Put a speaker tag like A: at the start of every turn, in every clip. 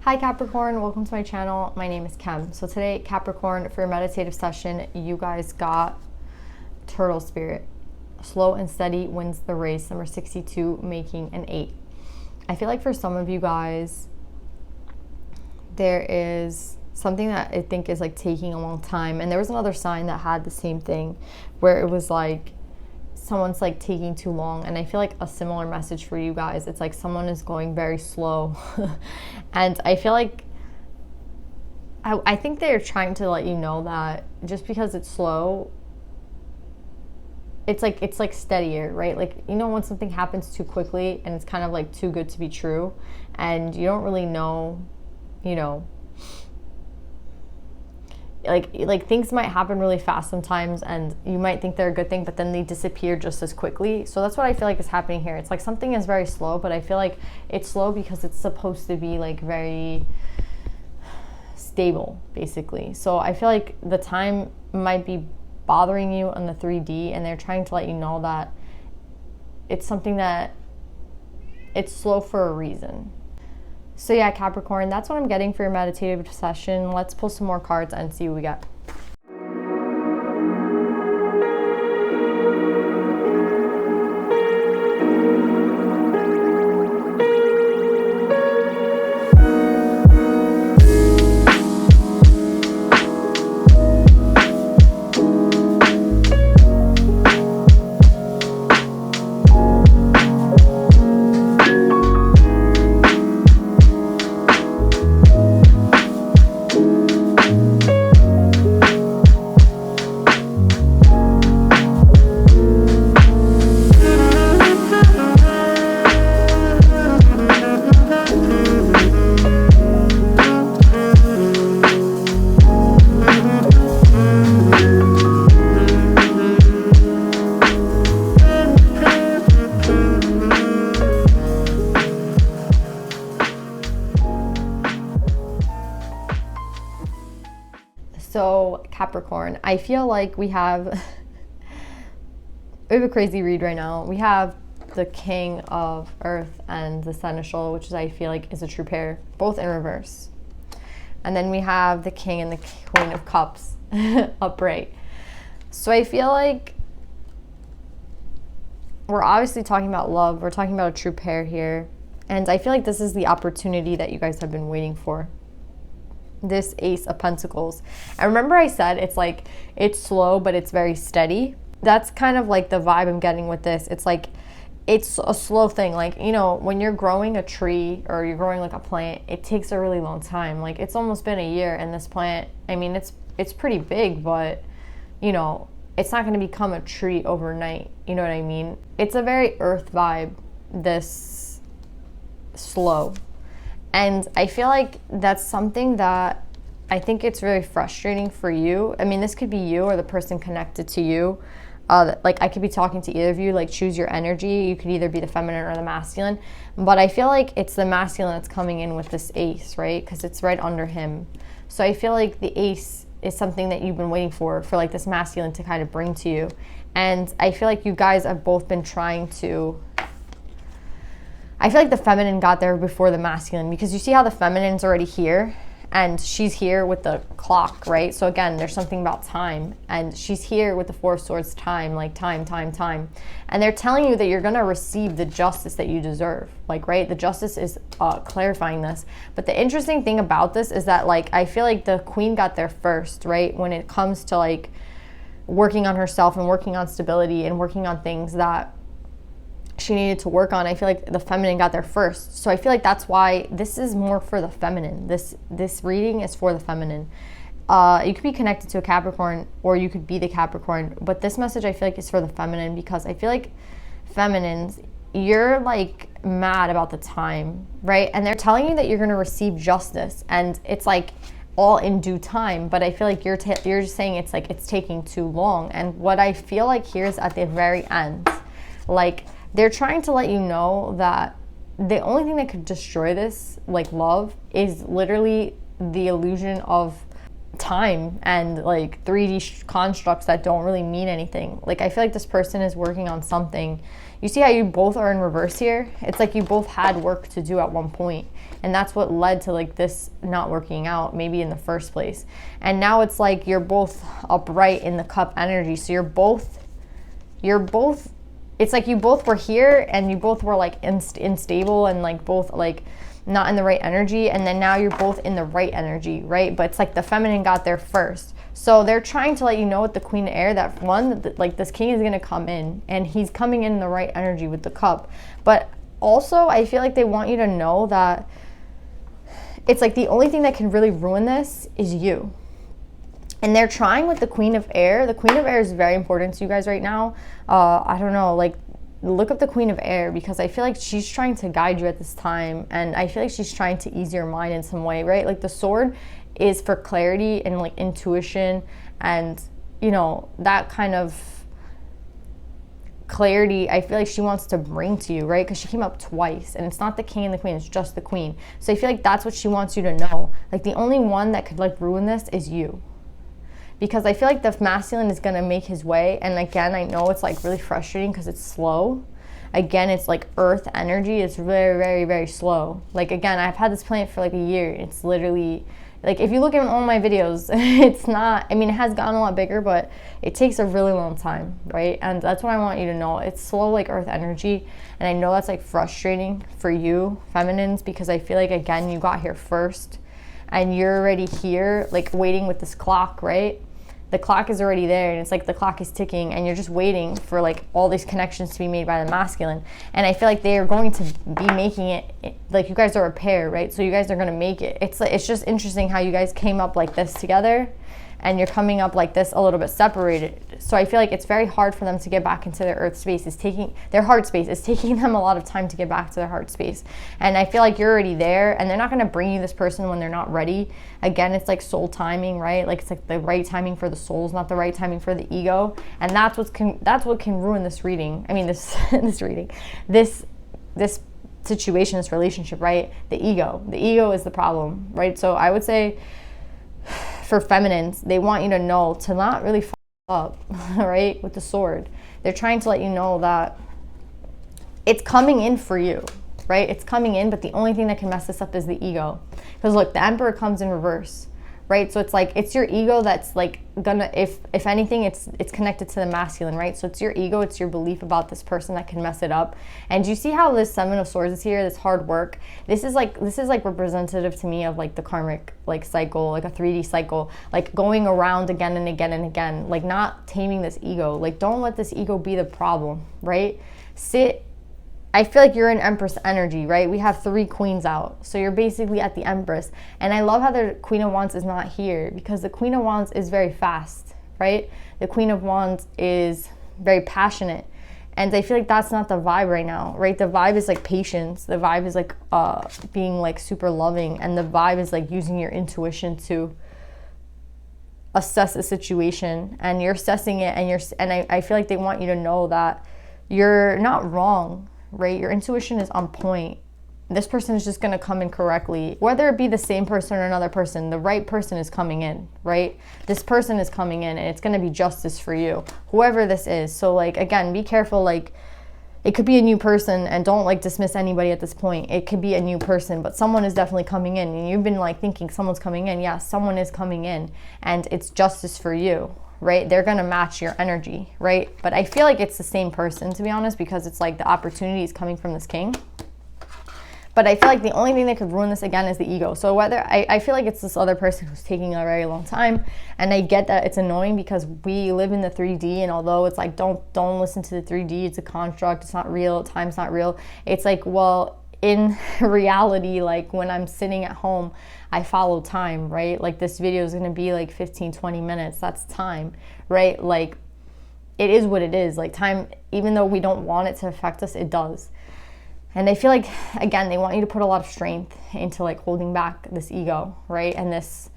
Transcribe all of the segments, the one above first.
A: Hi Capricorn, welcome to my channel. My name is Kem. So today, Capricorn, for your meditative session, you guys got Turtle Spirit. Slow and steady wins the race, number 62, making an 8. I feel like for some of you guys, there is something that I think is like taking a long time. And there was another sign that had the same thing where it was like, someone's like taking too long, and I feel like a similar message for you guys. It's like someone is going very slow and I feel like I think they're trying to let you know that just because it's slow, it's like steadier, right? Like, you know, when something happens too quickly and it's kind of like too good to be true and you don't really know, you know, like things might happen really fast sometimes and you might think they're a good thing, but then they disappear just as quickly. So that's what I feel like is happening here. It's like something is very slow, but I feel like it's slow because it's supposed to be like very stable, basically. So I feel like the time might be bothering you on the 3D, and they're trying to let you know that it's something that it's slow for a reason. So yeah, Capricorn, that's what I'm getting for your meditative session. Let's pull some more cards and see what we got. So Capricorn, I feel like we have a crazy read right now. We have the King of Earth and the Seneschal, which is, I feel like, is a true pair, both in reverse. And then we have the King and the Queen of Cups upright. So I feel like we're obviously talking about love. We're talking about a true pair here. And I feel like this is the opportunity that you guys have been waiting for. This Ace of Pentacles. And remember I said it's like, it's slow, but it's very steady. That's kind of like the vibe I'm getting with this. It's like, it's a slow thing. Like, you know, when you're growing a tree or you're growing like a plant, it takes a really long time. Like, it's almost been a year, and this plant, I mean, it's pretty big, but, you know, it's not going to become a tree overnight. You know what I mean? It's a very earth vibe, this slow. And I feel like that's something that I think it's very frustrating for you. I mean, this could be you or the person connected to you. Like, I could be talking to either of you. Like, choose your energy. You could either be the feminine or the masculine. But I feel like it's the masculine that's coming in with this ace, right? Because it's right under him. So I feel like the ace is something that you've been waiting for like this masculine to kind of bring to you. And I feel like you guys have both been trying to... I feel like the feminine got there before the masculine, because you see how the feminine's already here and she's here with the clock, right? So again, there's something about time, and she's here with the Four of Swords, time, like time. And they're telling you that you're going to receive the justice that you deserve, like, right? The justice is clarifying this. But the interesting thing about this is that, like, I feel like the queen got there first, right? When it comes to like working on herself and working on stability and working on things that she needed to work on. I feel like the feminine got there first. So I feel like that's why this is more for the feminine. This reading is for the feminine. You could be connected to a Capricorn, or you could be the Capricorn, but this message I feel like is for the feminine, because I feel like feminines, you're like mad about the time, right? And they're telling you that you're going to receive justice, and it's like all in due time, but I feel like you're just saying it's like it's taking too long. And what I feel like here is at the very end, like, they're trying to let you know that the only thing that could destroy this, like love, is literally the illusion of time and like 3D constructs that don't really mean anything. Like I feel like this person is working on something. You see how you both are in reverse here? It's like you both had work to do at one point, and that's what led to like this not working out maybe in the first place. And now it's like you're both upright in the cup energy, so you're both it's like you both were here and you both were like unstable and like both like not in the right energy, and then now you're both in the right energy, right? But it's like the feminine got there first. So they're trying to let you know with the Queen of Air that one, like this king is going to come in, and he's coming in the right energy with the cup. But also I feel like they want you to know that it's like the only thing that can really ruin this is you. And they're trying with the Queen of Air. The Queen of Air is very important to you guys right now. I don't know, like look up the Queen of Air, because I feel like she's trying to guide you at this time, and I feel like she's trying to ease your mind in some way, right? Like the sword is for clarity and like intuition, and you know, that kind of clarity I feel like she wants to bring to you, right? Because she came up twice, and it's not the king and the queen, it's just the queen. So I feel like that's what she wants you to know. Like the only one that could like ruin this is you, because I feel like the masculine is going to make his way. And again, I know it's like really frustrating because it's slow. Again, it's like earth energy. It's very, very, very slow. Like again, I've had this plant for like a year. It's literally like, if you look at all my videos, it's not, I mean, it has gotten a lot bigger, but it takes a really long time, right? And that's what I want you to know. It's slow like earth energy. And I know that's like frustrating for you feminines, because I feel like, again, you got here first and you're already here, like waiting with this clock, right? The clock is already there, and it's like the clock is ticking, and you're just waiting for like all these connections to be made by the masculine. And I feel like they are going to be making it, like you guys are a pair, right? So you guys are going to make it. It's just interesting how you guys came up like this together, and you're coming up like this a little bit separated. So I feel like it's very hard for them to get back into their earth space. Their heart space. It's taking them a lot of time to get back to their heart space. And I feel like you're already there, and they're not going to bring you this person when they're not ready. Again, it's like soul timing, right? Like it's like the right timing for the souls, not the right timing for the ego. And that's what can ruin this reading. I mean, this this situation, this relationship, right? The ego is the problem, right? So I would say, for feminines, they want you to know to not really f up, right? With the sword, they're trying to let you know that it's coming in for you, right? It's coming in, but the only thing that can mess this up is the ego. Because look, the Emperor comes in reverse, right? So it's like, it's your ego that's like gonna, if anything, it's connected to the masculine, right? So it's your ego, it's your belief about this person that can mess it up. And you see how this Seven of Swords is here, this hard work. This is like representative to me of like the karmic like cycle, like a 3D cycle, like going around again and again and again, like not taming this ego. Like don't let this ego be the problem, right? I feel like you're in Empress energy, right? We have 3 queens out. So you're basically at the Empress. And I love how the Queen of Wands is not here, because the Queen of Wands is very fast, right? The Queen of Wands is very passionate. And I feel like that's not the vibe right now, right? The vibe is like patience. The vibe is like being like super loving. And the vibe is like using your intuition to assess a situation. And you're assessing it, and I feel like they want you to know that you're not wrong, right? Your intuition is on point. This person is just going to come in correctly. Whether it be the same person or another person, the right person is coming in, right? This person is coming in, and it's going to be justice for you, whoever this is. So like, again, be careful. Like it could be a new person, and don't like dismiss anybody at this point. It could be a new person, but someone is definitely coming in, and you've been like thinking someone's coming in. Yeah, someone is coming in, and it's justice for you, right? They're going to match your energy, right? But I feel like it's the same person, to be honest, because it's like the opportunity is coming from this king. But I feel like the only thing that could ruin this again is the ego. So whether I feel like it's this other person who's taking a very long time, and I get that it's annoying because we live in the 3D, and although it's like don't listen to the 3D, it's a construct, it's not real, time's not real. It's like, well, in reality, like when I'm sitting at home, I follow time, right? Like this video is going to be like 15-20 minutes. That's time, right? Like it is what it is. Like time, even though we don't want it to affect us, it does. And I feel like, again, they want you to put a lot of strength into like holding back this ego, right? And this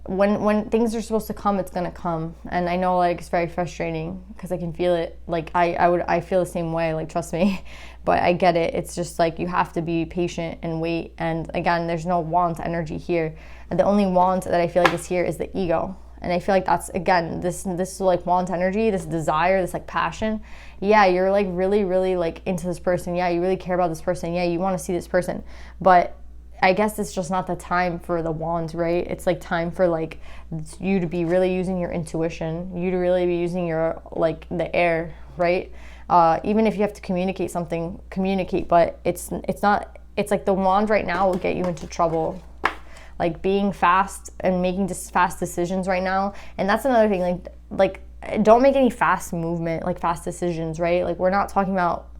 A: when things are supposed to come, it's gonna come. And I know like it's very frustrating because I can feel it. Like I feel the same way, like trust me. But I get it. It's just like you have to be patient and wait. And again, there's no want energy here. And the only want that I feel like is here is the ego. And I feel like that's, again, this like want energy, this desire, this like passion. Yeah, you're like really, really like into this person. Yeah, you really care about this person. Yeah, you want to see this person. But I guess it's just not the time for the wand, right? It's like time for like you to be really using your intuition, you to really be using your like the air, right? Even if you have to communicate something, communicate. But it's not. It's like the wand right now will get you into trouble. Like being fast and making just fast decisions right now. And that's another thing, like don't make any fast movement, like fast decisions, right? Like we're not talking about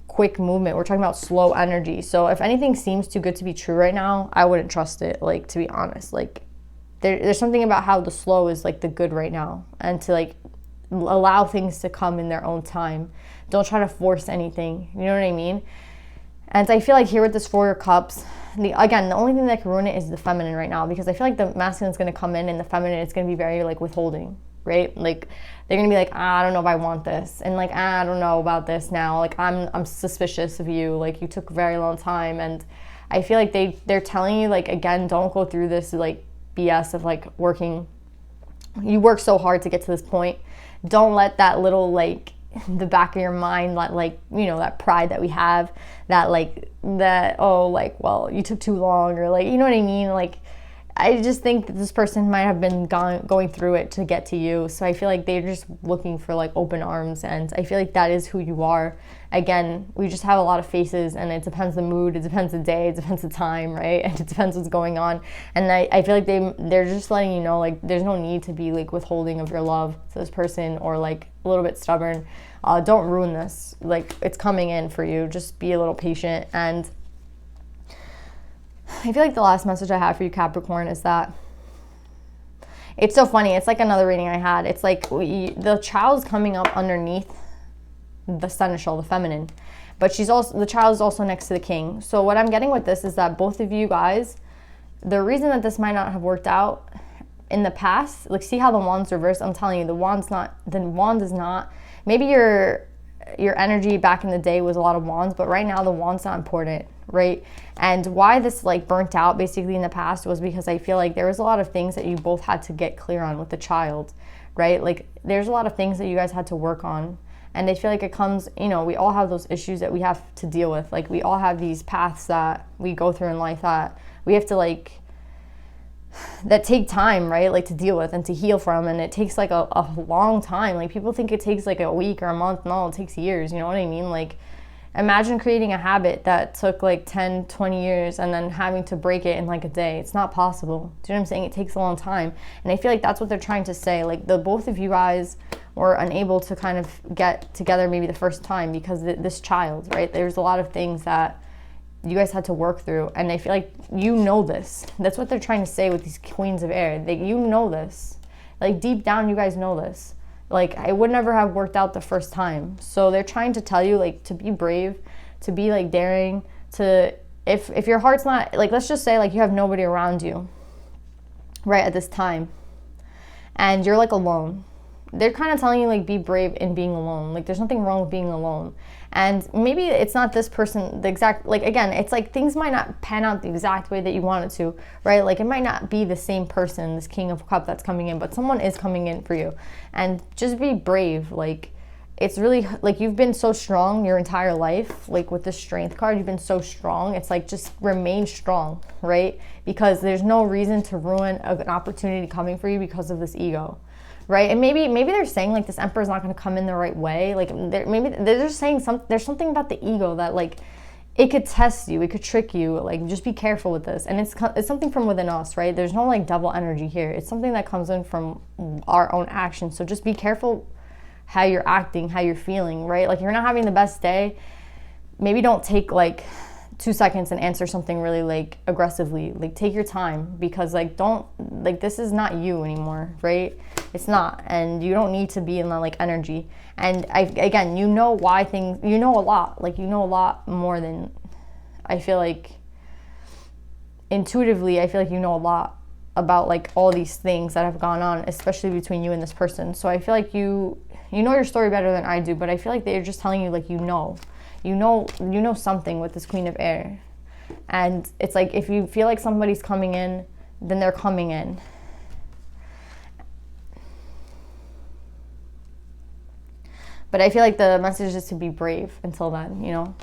A: quick movement, we're talking about slow energy. So if anything seems too good to be true right now, I wouldn't trust it, like to be honest. Like there's something about how the slow is like the good right now, and to like allow things to come in their own time. Don't try to force anything, you know what I mean? And I feel like here with this Four of Cups, again, the only thing that can ruin it is the feminine right now, because I feel like the masculine is going to come in and the feminine is going to be very like withholding, right? Like they're going to be like, I don't know if I want this, and like I don't know about this now. Like I'm suspicious of you. Like you took a very long time, and I feel like they're telling you like, again, don't go through this like BS of like working. You work so hard to get to this point. Don't let that little like the back of your mind, like you know, that pride that we have, that like that, oh, like, well, you took too long, or like, you know what I mean? Like I just think that this person might have been going through it to get to you. So I feel like they're just looking for like open arms, and I feel like that is who you are. Again, we just have a lot of faces, and it depends the mood, it depends the day, it depends the time, right? And it depends what's going on. And I feel like they're just letting you know, like, there's no need to be like withholding of your love to this person, or like a little bit stubborn. Don't ruin this. Like, it's coming in for you. Just be a little patient. And I feel like the last message I have for you, Capricorn, is that it's so funny. It's like another reading I had. It's like the child's coming up underneath the seneschal, the feminine, but the child is also next to the king. So what I'm getting with this is that both of you guys, the reason that this might not have worked out in the past, like, see how the wand's reversed? I'm telling you, the wand is not, maybe your energy back in the day was a lot of wands, but right now the wand's not important, right? And why this like burnt out basically in the past was because I feel like there was a lot of things that you both had to get clear on with the child, right? Like there's a lot of things that you guys had to work on. And I feel like it comes, you know, we all have those issues that we have to deal with. Like we all have these paths that we go through in life that we have to like, that take time, right? Like to deal with and to heal from. And it takes like a long time. Like people think it takes like a week or a month. No, it takes years. You know what I mean? Like imagine creating a habit that took like 10, 20 years and then having to break it in like a day. It's not possible. Do you know what I'm saying? It takes a long time. And I feel like that's what they're trying to say. Like both of you guys were unable to kind of get together maybe the first time because this child, right? There's a lot of things that you guys had to work through, and I feel like you know this. That's what they're trying to say with these queens of air. You know this. Like deep down, you guys know this. Like it would never have worked out the first time. So they're trying to tell you like to be brave, to be like daring, to if your heart's not like, let's just say like you have nobody around you right at this time and you're like alone. They're kind of telling you like be brave in being alone. Like there's nothing wrong with being alone. And maybe it's not this person, the exact, like again, it's like things might not pan out the exact way that you want it to, right? Like it might not be the same person, this King of Cups that's coming in, but someone is coming in for you. And just be brave. Like it's really, like you've been so strong your entire life. Like with the Strength card, you've been so strong. It's like just remain strong, right? Because there's no reason to ruin an opportunity coming for you because of this ego. Right? And maybe they're saying like this Emperor's not going to come in the right way. Like maybe they're just saying there's something about the ego that like it could test you, it could trick you. Like just be careful with this. And it's something from within us, right? There's no like double energy here. It's something that comes in from our own actions. So just be careful how you're acting, how you're feeling, right? Like you're not having the best day. Maybe don't take like 2 seconds and answer something really like aggressively. Like take your time, because like don't, like this is not you anymore, right? It's not, and you don't need to be in that like energy. And again, you know why things, you know a lot, like you know a lot more than, I feel like intuitively, I feel like you know a lot about like all these things that have gone on, especially between you and this person. So I feel like you know your story better than I do, but I feel like they're just telling you like you know something with this Queen of Air. And it's like if you feel like somebody's coming in, then they're coming in. But I feel like the message is to be brave until then, you know?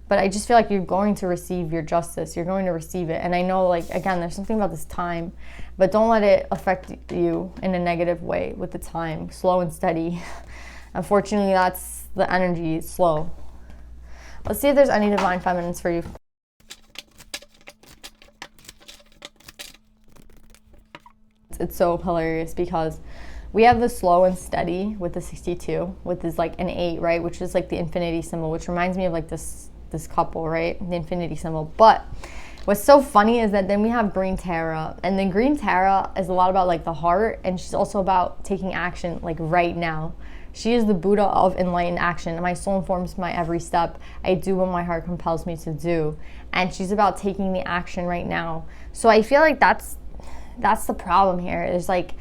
A: But I just feel like you're going to receive your justice. You're going to receive it. And I know, like, again, there's something about this time, but don't let it affect you in a negative way with the time. Slow and steady. Unfortunately, that's the energy, slow. Let's see if there's any divine feminines for you. It's so hilarious because we have the slow and steady with the 62, with this like an 8, right? Which is like the infinity symbol, which reminds me of like this couple, right? The infinity symbol. But what's so funny is that then we have Green Tara, and then Green Tara is a lot about like the heart, and she's also about taking action like right now. She is the Buddha of enlightened action. My soul informs my every step. I do what my heart compels me to do. And she's about taking the action right now. So I feel like that's the problem here. It's like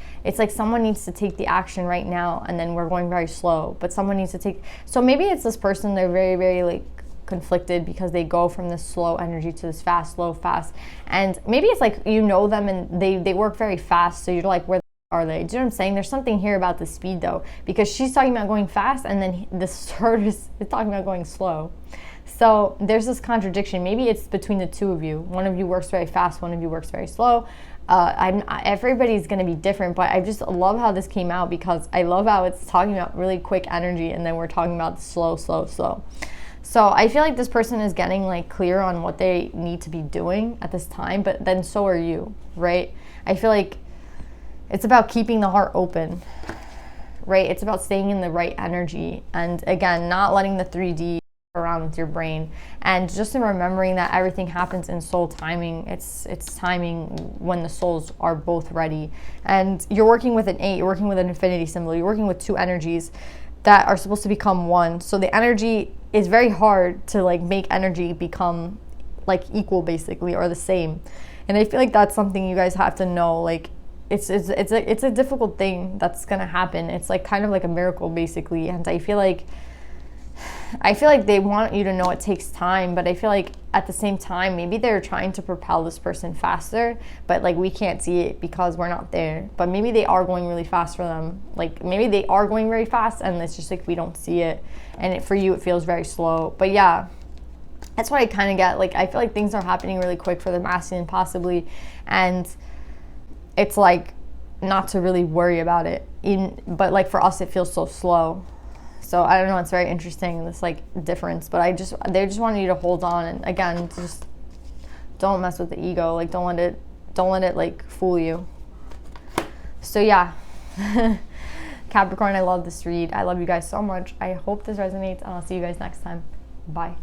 A: someone needs to take the action right now, and then we're going very slow. But someone needs to take. So maybe it's this person. They're very, very like conflicted because they go from this slow energy to this fast, slow, fast. And maybe it's like you know them and they work very fast. So you're like, where are they? Do you know what I'm saying? There's something here about the speed though, because she's talking about going fast, and then this herd is talking about going slow. So there's this contradiction. Maybe it's between the two of you. One of you works very fast, one of you works very slow. Everybody's going to be different, but I just love how this came out, because I love how it's talking about really quick energy, and then we're talking about the slow, slow, slow. So I feel like this person is getting like clear on what they need to be doing at this time, but then so are you, right? I feel like it's about keeping the heart open, right? It's about staying in the right energy, and again, not letting the 3D around with your brain, and just in remembering that everything happens in soul timing. It's timing when the souls are both ready. And you're working with an 8, you're working with an infinity symbol, you're working with 2 energies that are supposed to become one. So the energy is very hard to like make energy become like equal basically, or the same. And I feel like that's something you guys have to know. Like it's a difficult thing that's gonna happen. It's like kind of like a miracle basically. And I feel like they want you to know it takes time, but I feel like at the same time, maybe they're trying to propel this person faster, but like we can't see it because we're not there. But maybe they are going really fast for them. Like maybe they are going very fast, and it's just like we don't see it. And for you, it feels very slow. But yeah, that's what I kind of get. Like I feel like things are happening really quick for the masculine possibly, and it's like not to really worry about it. But like for us, it feels so slow. So I don't know, it's very interesting, this like difference, but they just wanted you to hold on, and again, just don't mess with the ego. Like don't let it like fool you. So yeah, Capricorn, I love this read. I love you guys so much. I hope this resonates, and I'll see you guys next time. Bye.